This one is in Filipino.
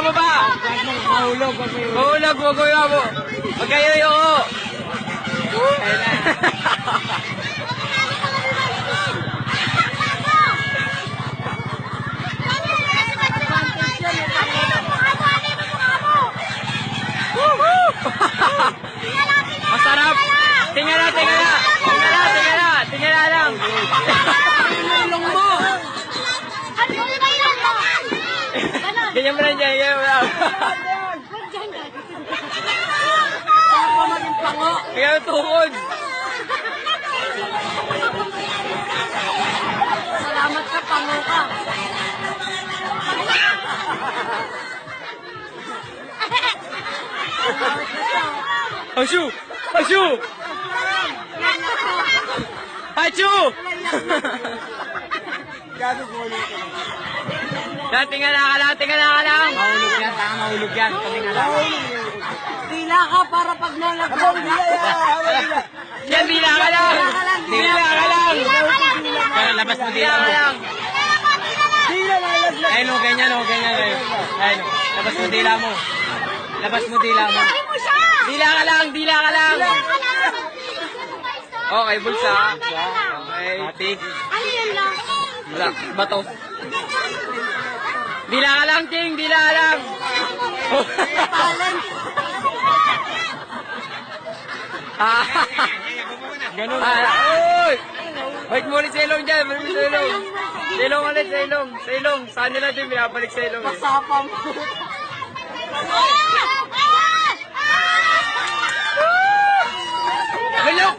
baba. Mahulog. Mahulog, huwag mo. Huwag kayo yung. Ayun na. Masarap. Tingala lang. Ilong mo. Ganyan mo lang dyan, ganyan mo lang. Ako maging pango. Kaya tukod. Salamat ka, pango ka. Ashu! Ashu! Achu! Tingala ka lang. Mahulog yan. Tila ka para pag nalagyan. Yan, dila ka lang. Labas mo dila mo. Ayun o, ganyan. Ayun o, labas mo dila mo. Dila ka lang. Okay, bulsa. Okay, ati. Ano yun lang? Bato. Dila ka lang, Ting. Dila ka lang. Ganun. Uy! Wait mo ulit sa ilong dyan. Sa ilong ulit. Saan nila din pinapalik sa ilong? Masapam. Lunok!